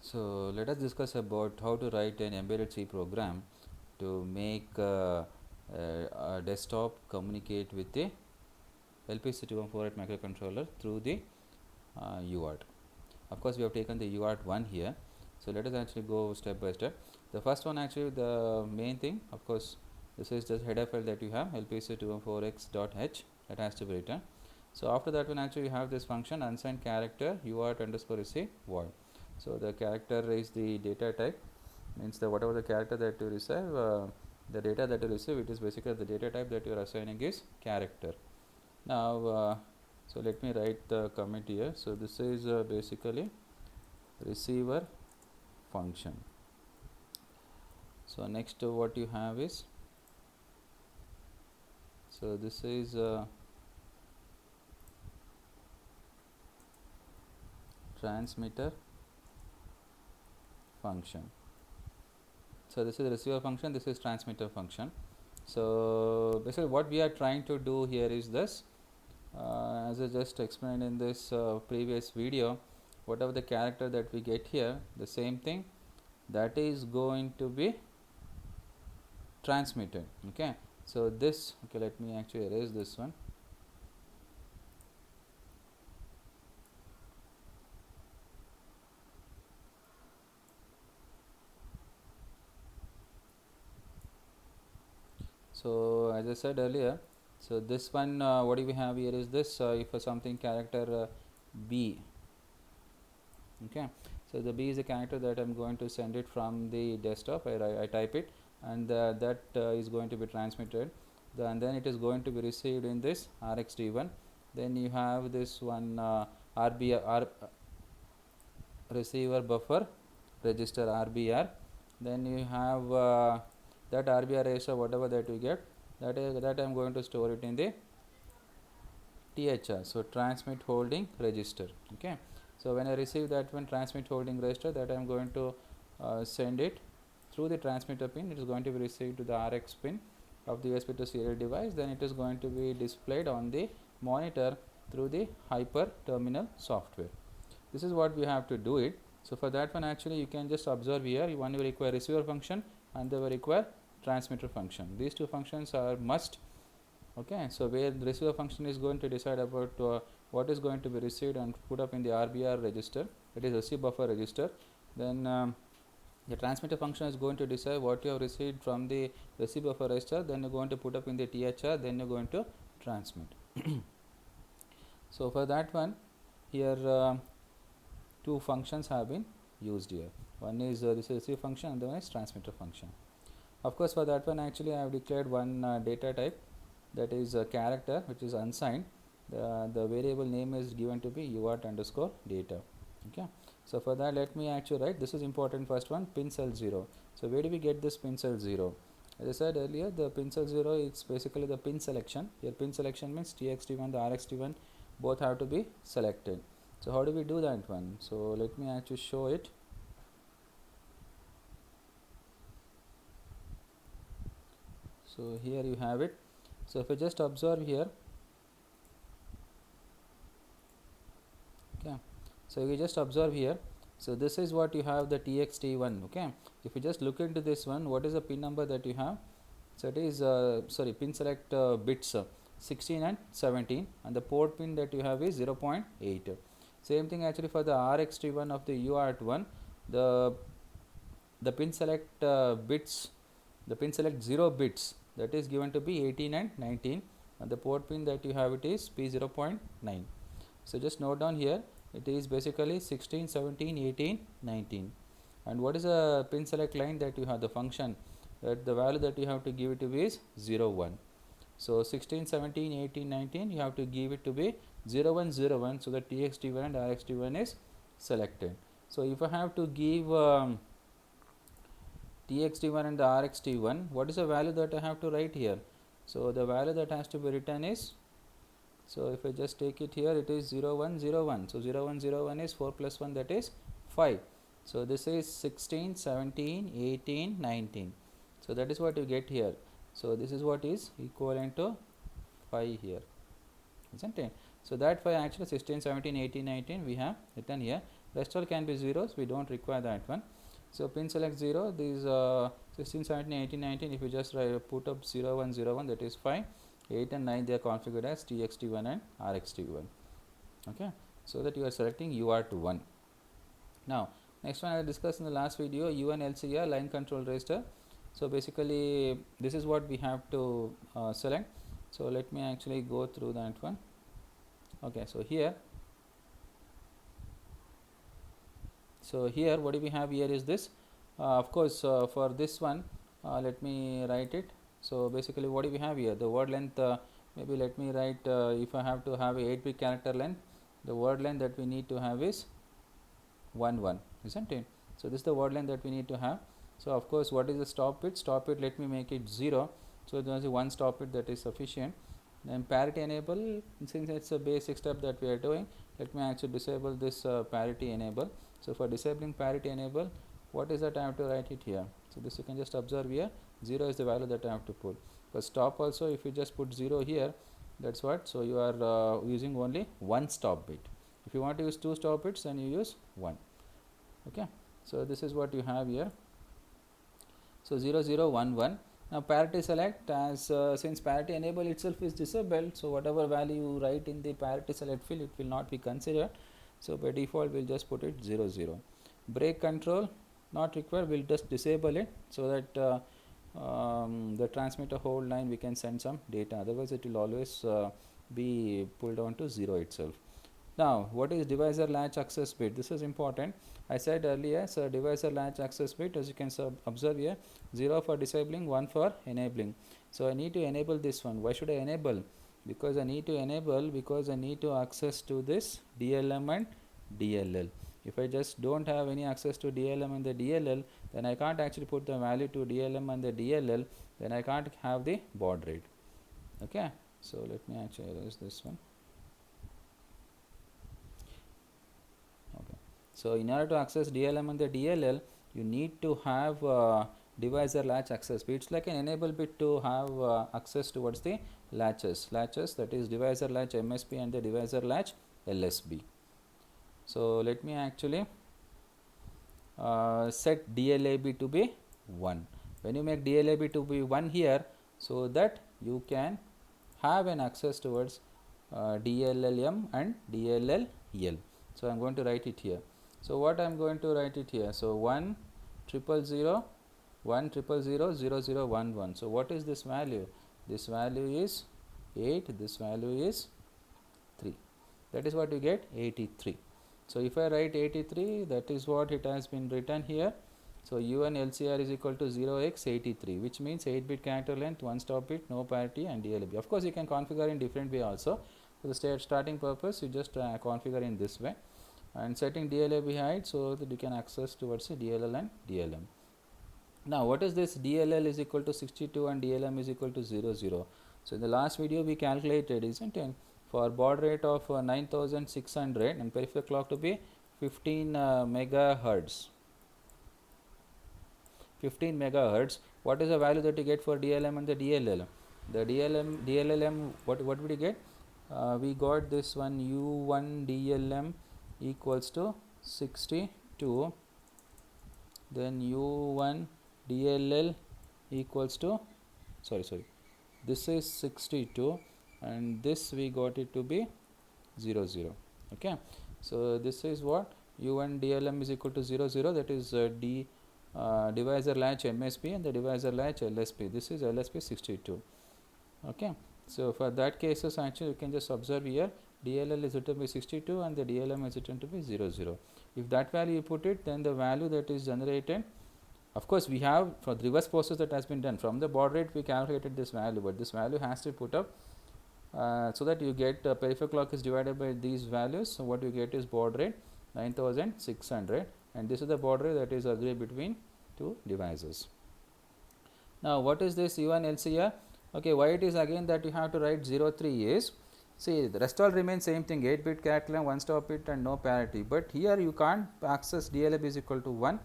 So let us discuss about how to write an embedded C program to make a desktop communicate with the LPC214 microcontroller through the UART. Of course, we have taken the UART 1 here. So let us actually go step by step. The first one, actually the main thing, of course, this is the header file that you have, lpc214x.h, that has to be written. So after that one, actually you have this function unsigned character UART underscore receive void. So the character is the data type, means the whatever the character that you receive, the data that you receive, it is basically the data type that you are assigning is character. Now so let me write the commit here. So this is basically receiver function. So next what you have is, so this is transmitter function. So this is receiver function, this is transmitter function. So basically what we are trying to do here is this, as I just explained in this previous video, whatever the character that we get here, the same thing that is going to be transmitted. Okay, so this, okay, let me actually erase this one. So as I said earlier, so this one, what do we have here is this, if something character B. Okay, so the B is a character that I'm going to send it from the desktop. I type it, and that is going to be transmitted, and then it is going to be received in this RxD1. Then you have this one RBR, receiver buffer register RBR. Then you have that RBR register, whatever that you get, that I'm going to store it in the THR, so transmit holding register. Okay, so when I receive that one transmit holding register, that I am going to send it through the transmitter pin. It is going to be received to the RX pin of the USB to serial device. Then it is going to be displayed on the monitor through the hyper terminal software. This is what we have to do it. So for that one, actually you can just observe here, one will require receiver function and they will require transmitter function. These two functions are must. Okay, so where the receiver function is going to decide about what is going to be received and put up in the RBR register, that is receive buffer register. Then the transmitter function is going to decide what you have received from the receive buffer register, then you're going to put up in the THR, then you're going to transmit. So for that one, here two functions have been used here. One is this receive function and the one is transmitter function. Of course, for that one, actually I have declared one data type, that is a character which is unsigned. The variable name is given to be UART underscore data. Okay, so for that, let me actually write, this is important, first one, pin cell 0. So where do we get this pin cell 0? As I said earlier, the pin cell 0 is basically the pin selection. Here pin selection means TXT1, the RXT1 both have to be selected. So how do we do that one? So let me actually show it. So here you have it. So if you just observe here, okay, so you just observe here, so this is what you have, the TXT1. okay, if you just look into this one, what is the pin number that you have? So it is sorry, pin select bits 16 and 17, and the port pin that you have is 0.8. Same thing actually for the RxT1 of the UART1, the pin select bits, the pin select 0 bits, that is given to be 18 and 19, and the port pin that you have, it is P0.9. So just note down here, it is basically 16, 17, 18, 19. And what is a pin select line that you have, the function that the value that you have to give it to be is 0, 1. So 16, 17, 18, 19, you have to give it to be 0, 1, 0, 1, so the TXT1 and RxT1 is selected. So if I have to give TXT1 and the RxT1, what is the value that I have to write here? So the value that has to be written is, so if I just take it here, it is 0, 1, 0, 1. So 0, 1, 0, 1 is 4 plus 1, that is 5. So this is 16, 17, 18, 19. So that is what you get here. So this is what is equivalent to 5 here, isn't it? So that 5 actually 16, 17, 18, 19 we have written here. rest all can be zeros, we don't require that one. So pin select 0, these 16, 17, 18, 19, if you just put up 0, 1, 0, 1, that is fine. 8 and 9 they are configured as TXT1 and RXT1. Okay, so that you are selecting UART 1. Now next one I discussed in the last video, UN LCR line control register. So basically this is what we have to select. So let me actually go through that one. Okay, so here what do we have here is this. Of course for this one let me write it. So basically what do we have here, the word length, maybe let me write if I have to have a 8-bit character length, the word length that we need to have is 1 1, isn't it? So this is the word length that we need to have. So of course what is the stop bit? Stop bit, let me make it 0. So there is a 1 stop bit, that is sufficient. Then parity enable, since it's a basic step that we are doing, let me actually disable this parity enable. So for disabling parity enable, what is that I have to write it here? So this you can just observe here, 0 is the value that I have to put. For stop also, if you just put 0 here, that's what, so you are using only 1 stop bit. If you want to use 2 stop bits, then you use 1. Okay, so this is what you have here. So 0 0 1 1. Now parity select, as since parity enable itself is disabled, so whatever value you write in the parity select field, it will not be considered. So by default we'll just put it 0 0. Break control not required, we'll just disable it, so that the transmitter hold line we can send some data, otherwise it will always be pulled down to 0 itself. Now what is divisor latch access bit? This is important. I said earlier, so divisor latch access bit, as you can observe here, 0 for disabling, 1 for enabling. So I need to enable this one. Why should I enable? Because I need to enable, because I need to access to this DLM and DLL. If I just don't have any access to DLM and the DLL, then I can't actually put the value to DLM and the DLL, then I can't have the baud rate. Okay, so let me actually erase this one. So in order to access DLM and the DLL, you need to have divisor latch access bit. It's like an enable bit to have access towards the latches, that is divisor latch MSB and the divisor latch LSB. So let me actually set DLAB to be 1. When you make DLAB to be 1 here, so that you can have an access towards DLLM and DLLL. So I am going to write it here. So what I am going to write it here? So 1 0 0 1 0 0 0 0 1 1. So what is this value? This value is 8. This value is 3. That is what you get, 83. So if I write 83, that is what it has been written here. So UN LCR is equal to 0x83, which means 8-bit character length, 1 stop bit, no parity, and DLB. Of course, you can configure in different way also. For the starting purpose, you just configure in this way, and setting DLAB height so that you can access towards the DLL and DLM. Now what is this? DLL is equal to 62 and DLM is equal to 0 0. So in the last video we calculated, isn't it, for baud rate of 9600 and peripheral clock to be 15 megahertz. 15 megahertz. What is the value that you get for DLM and the DLL? The DLLM, what would you get? We got this one, U1 DLM equals to 62, then U1 DLL equals to, this is 62 and this we got it to be 0 0. Okay, so this is what U1 DLM is equal to 0 0, that is divisor latch MSB and the divisor latch LSB. This is LSB 62. Okay, so for that cases actually you can just observe here, DLL is written to be 62 and the DLM is written to be 0 0. If that value you put it, then the value that is generated, of course we have for the reverse process that has been done. From the baud rate we calculated this value, but this value has to put up so that you get peripheral clock is divided by these values. So what you get is baud rate 9600, and this is the baud rate that is agreed between two devices. Now what is this UN LCR? Okay, why it is again that you have to write 03 is, see, the rest all remains same thing, 8-bit character length, 1 stop bit and no parity, but here you can't access DLAB is equal to 1.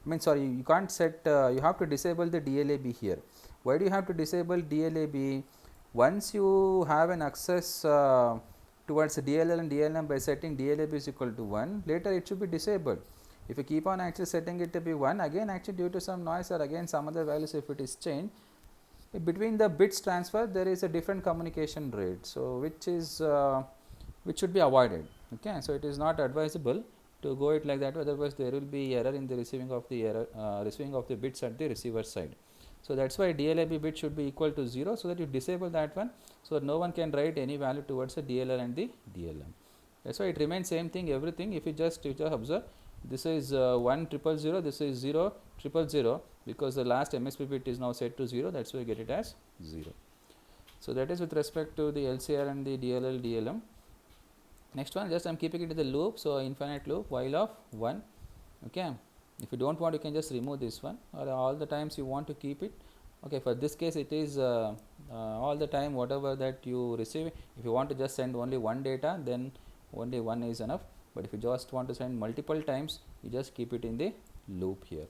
You can't set, you have to disable the DLAB here. Why do you have to disable DLAB? Once you have an access towards DLL and DLM by setting DLAB is equal to 1, later it should be disabled. If you keep on actually setting it to be 1, again actually due to some noise or again some other values if it is changed, between the bits transfer there is a different communication rate. So, which should be avoided. Okay. So, it is not advisable to go it like that, otherwise there will be error in the receiving of the bits at the receiver side. So, that is why DLAB bit should be equal to 0, so that you disable that one, so that no one can write any value towards the DLL and the DLM. That is why it remains same thing everything. If you just observe, this is 1,000, this is 0,000, because the last MSB bit is now set to 0, that is why you get it as 0. So, that is with respect to the LCR and the DLL DLM. Next one, just I am keeping it in the loop. So, infinite loop while of 1. Okay. If you do not want, you can just remove this one, or all the times you want to keep it. Okay, for this case it is all the time whatever that you receive. If you want to just send only one data, then only one is enough, but if you just want to send multiple times, you just keep it in the loop here.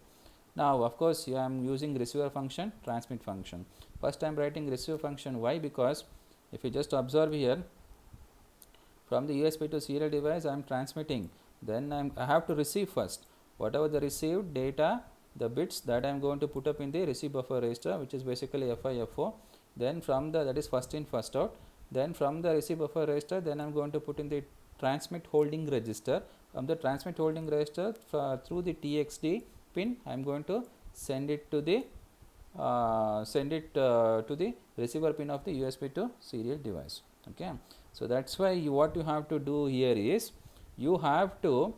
Now, of course, I am using receiver function, transmit function. First I am writing receiver function. Why? Because if you just observe here, from the USB to serial device I am transmitting, then I have to receive first. Whatever the received data, the bits, that I am going to put up in the receive buffer register, which is basically FIFO. Then from the, that is first in first out, then from the receive buffer register, then I am going to put in the transmit holding register. From the transmit holding register through the TXD pin, I am going to send it to the receiver pin of the USB to serial device. Okay. So, that is why what you have to do here is, you have to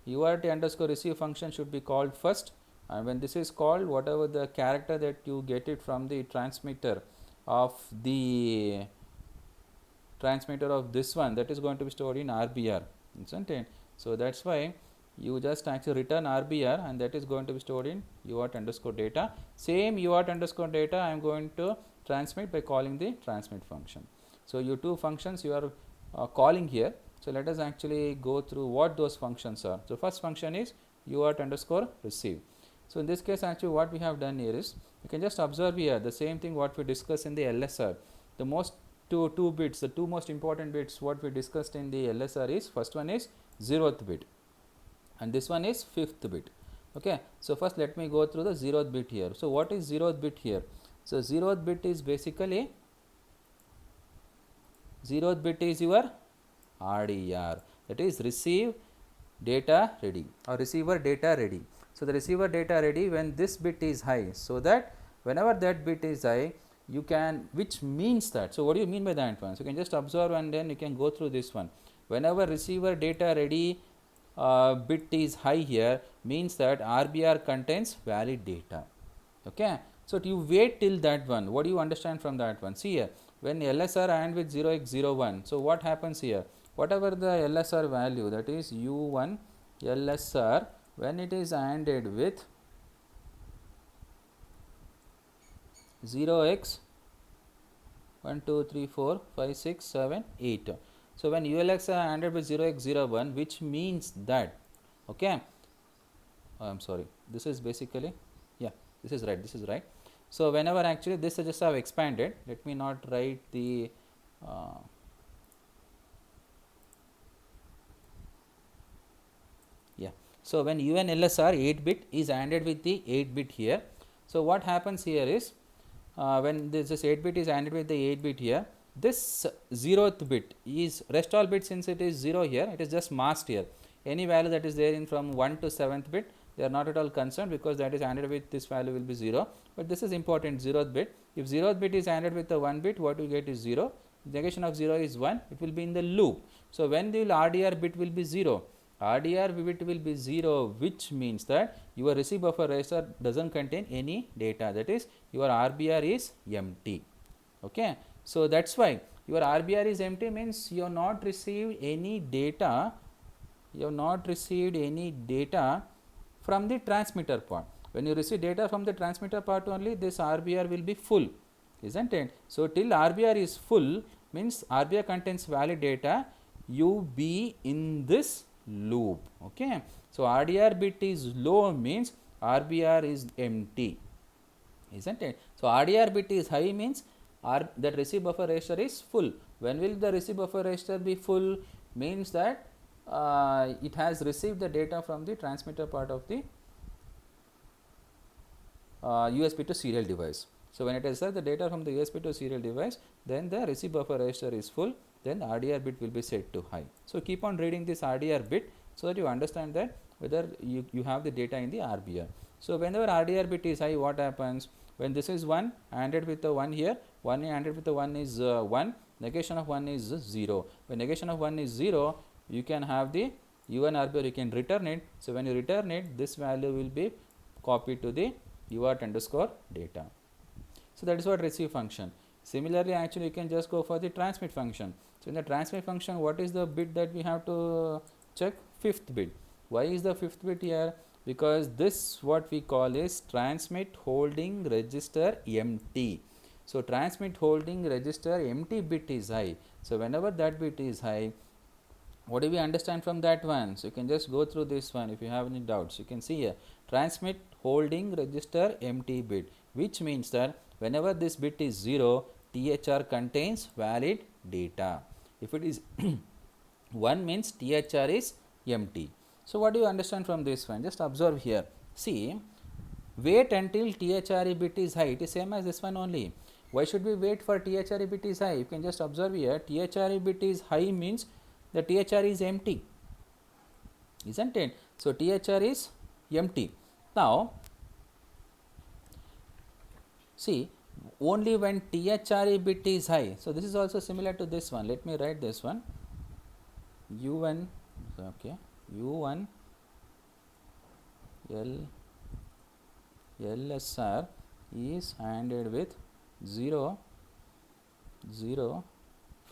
UART underscore receive function should be called first, and when this is called, whatever the character that you get it from the transmitter of this one, that is going to be stored in RBR, isn't it? So, that is why you just actually return RBR, and that is going to be stored in UART underscore data. Same UART underscore data I am going to transmit by calling the transmit function. So, you two functions you are calling here. So, let us actually go through what those functions are. So, first function is UART underscore receive. So, in this case actually what we have done here is, you can just observe here the same thing what we discussed in the LSR. The most two bits, the two most important bits what we discussed in the LSR is, first one is 0th bit and this one is 5th bit. Okay. So, first let me go through the 0th bit here. So, what is 0th bit here? So, 0th bit is basically, 0th bit is your RDR, that is receive data ready or receiver data ready. So, the receiver data ready when this bit is high, so that whenever that bit is high, you can, which means that, so what do you mean by that one? So, you can just observe and then you can go through this one. Whenever receiver data ready bit is high here, means that RBR contains valid data. Okay. So, you wait till that one. What do you understand from that one? See here, when LSR AND with 0x01, so what happens here? Whatever the LSR value, that is U1 LSR, when it is ANDed with 0x 1 2 3 4 5 6 7 8. So, when ULX are ANDed with 0x01, which means that, okay, I am sorry, this is basically, yeah, this is right. So, whenever actually this I just have expanded, let me not write the yeah. So, when UN LSR 8 bit is ANDed with the 8 bit here. So, what happens here is, when this 8 bit is ANDed with the 8 bit here, this 0th bit is, rest all bits since it is 0 here, it is just masked here. Any value that is there in from 1 to 7th bit, they are not at all concerned, because that is ANDed with this value will be 0, but this is important, 0th bit. If 0th bit is ANDed with the 1 bit, what you get is 0, negation of 0 is 1, it will be in the loop. So, when the RDR bit will be 0, RDR bit will be 0, which means that your receive buffer register does not contain any data, that is your RBR is empty. Okay. So, that is why your RBR is empty, means you have not received any data, from the transmitter part. When you receive data from the transmitter part only, this RBR will be full, isn't it? So, till RBR is full means RBR contains valid data, you be in this loop. Okay. So, RDR bit is low means RBR is empty, isn't it? So, RDR bit is high means that receive buffer register is full. When will the receive buffer register be full? Means that it has received the data from the transmitter part of the USB to serial device. So when it has the data from the USB to serial device, then the receive buffer register is full, then the RDR bit will be set to high. So keep on reading this RDR bit so that you understand that whether you have the data in the RBR. So whenever RDR bit is high, what happens? When this is 1, ANDed with the 1 here, 1 ANDed with the 1 is 1, negation of 1 is 0. When negation of 1 is 0, you can have the U1 RBR, you can return it. So when you return it, this value will be copied to the UART underscore data. So that is what receive function. Similarly, actually you can just go for the transmit function. So in the transmit function, what is the bit that we have to check? Fifth bit. Why is the fifth bit here? Because this what we call is transmit holding register empty. So transmit holding register empty bit is high. So whenever that bit is high, what do we understand from that one? So you can just go through this one if you have any doubts. You can see here transmit holding register empty bit, which means that whenever this bit is 0, THR contains valid data. If it is 1 means THR is empty. So what do you understand from this one? Just observe here. See, wait until THRE bit is high. It is same as this one only. Why should we wait for THRE bit is high? You can just observe here. THRE bit is high means the THR is empty, isn't it? So THR is empty. Now see, only when THRE bit is high. So this is also similar to this one. Let me write this one. U1, okay, U1 LSR is ANDed with 0 0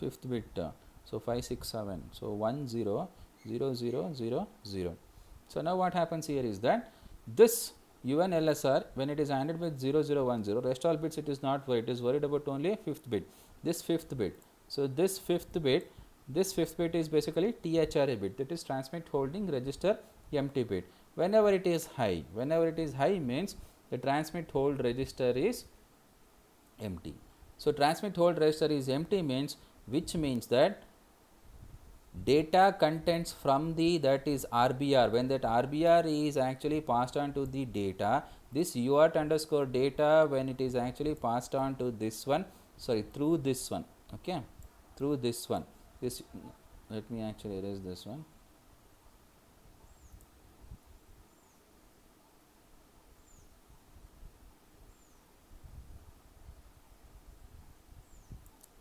fifth bit. So 5 6 7. So 1 0 0 0 0 0. So now what happens here is that this U1 LSR, when it is ANDed with 0 0 1 0, rest all bits it is not worried. It is worried about only fifth bit. This fifth bit. So this fifth bit is basically THRE bit, that is transmit holding register empty bit. Whenever it is high means the transmit hold register is empty. So transmit hold register is empty means, which means that data contents from the, that is RBR, when that RBR is actually passed on to the data, this UART underscore data, when it is actually passed on to this one, sorry, through this one, okay, through this one, this, let me actually erase this one.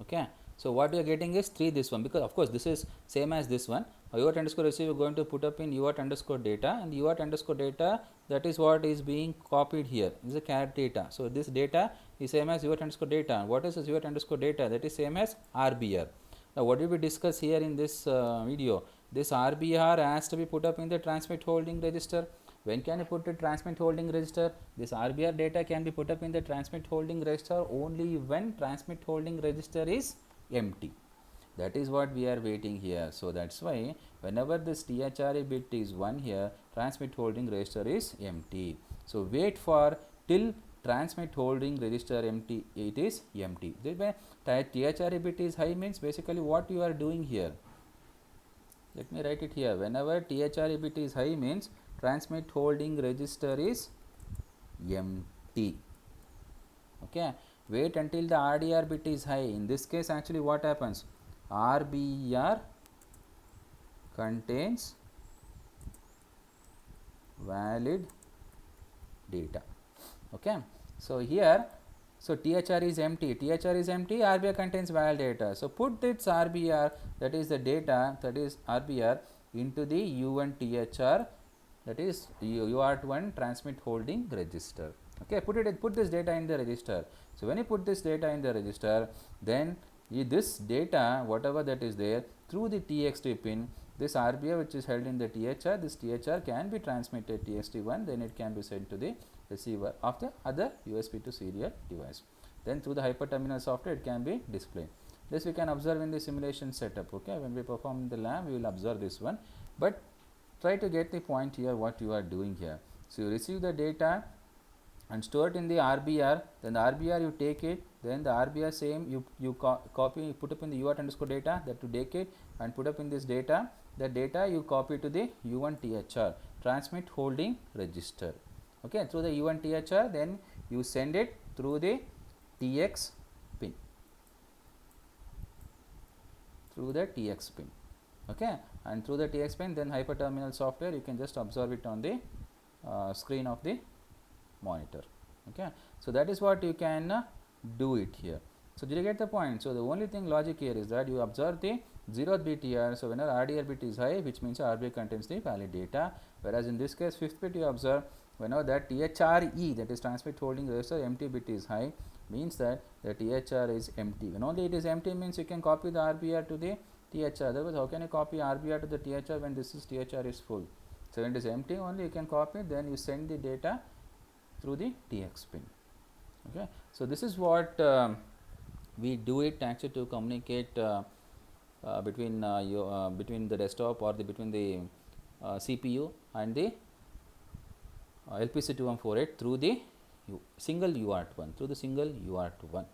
Okay, so what we are getting is 3 this one, because of course this is same as this one. UART underscore receive is going to put up in UART underscore data, and UART underscore data, that is what is being copied here, is a cat data. So this data is same as UART underscore data. What is this UART underscore data? That is same as RBR. Now what did we discuss here in this video? This RBR has to be put up in the transmit holding register. When can you put the transmit holding register? This RBR data can be put up in the transmit holding register only when transmit holding register is empty. That is what we are waiting here. So that's why whenever this THRE bit is 1 here, transmit holding register is empty. So wait for till transmit holding register empty, it is empty. When THRE bit is high means basically what you are doing here. Let me write it here. Whenever THRE bit is high means transmit holding register is empty. Okay, wait until the RDR bit is high. In this case actually what happens? RBR contains valid data. Okay, so here, so THR is empty, RBR contains valid data. So put this RBR, that is the data, that is RBR, into the U1 THR, that is UART1 transmit holding register. Okay, put this data in the register. So when you put this data in the register, then this data, whatever that is there, through the TXT pin, this RBR which is held in the THR, this THR can be transmitted TXT1, then it can be sent to the receiver of the other USB to serial device. Then through the hyperterminal software it can be displayed. This we can observe in the simulation setup. Okay, when we perform in the lab we will observe this one, but try to get the point here what you are doing here. So you receive the data and store it in the RBR, then the RBR you take it, then the RBR same you copy, put up in the UART underscore data, that to decade, and put up in this data, the data you copy to the U1 THR, transmit holding register. Okay, through the U1 THR, then you send it through the TX pin, okay, and through the TX pin, then hyperterminal software, you can just observe it on the screen of the monitor. Okay, so that is what you can do it here. So did you get the point? So the only thing logic here is that you observe the 0th bit here. So whenever RDR bit is high, which means RBR contains the valid data, whereas in this case 5th bit you observe whenever that THRE, that is transmit holding register, empty bit is high, means that the THR is empty. When only it is empty, means you can copy the RBR to the THR. Otherwise, how can you copy RBR to the THR when this is THR is full? So when it is empty only you can copy, then you send the data through the TX pin. Okay, so this is what we do it actually to communicate between between the desktop or between the CPU and the LPC2148 through the single UART1,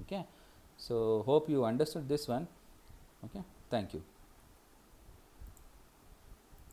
Okay, so hope you understood this one. Okay, thank you.